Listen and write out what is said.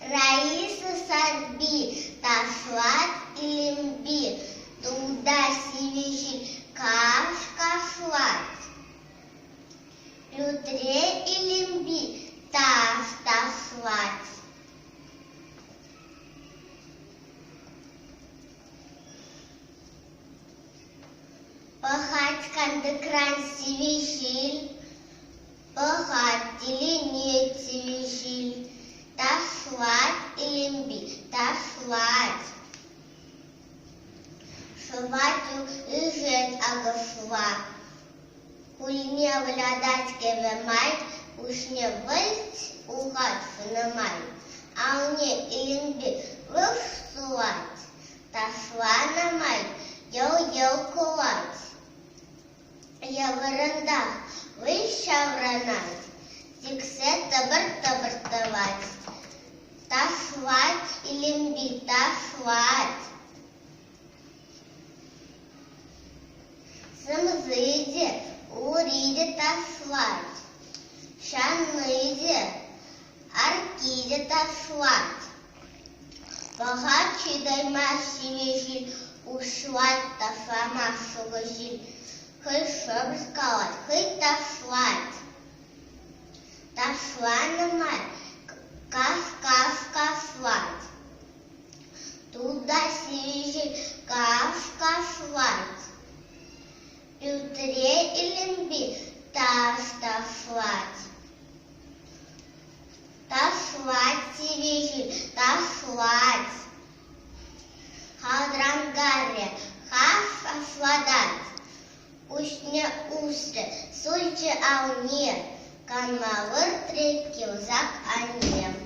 Раиса садби, ташлат илимби, туда сивиши каш-кашлат. Лютре илимби, таш-ташлат. Пахать кандыкран сивишил, пахать или нет сивишил. Ташлат илимби, ташлат. Шватю ижет агашла. Кульне владать кевемай, уж не выльц угад феномай. А мне илимби вышлать. Ташла на май, ел кулать. Я в рандах вышел ранать. Зиксе табар-табартовать. Ташлат илимби, ташлат. Самзыде, уриде ташлат. Шаныде, аркиде ташлат. Бахачи даймаши веши, ушлат тафамашу гожи. Хай шоб скалат, хай ташлат. Ташла на май, каш-каш-кашлат. Туда сивиши каш-кашлат. Лютре илимби, таш-ташлат. Ташлат сивиши, ташлат. Хадрангаре, хаш-ашладат. Ушне устре, сульче ауне. Канмавыр трепки узак анем.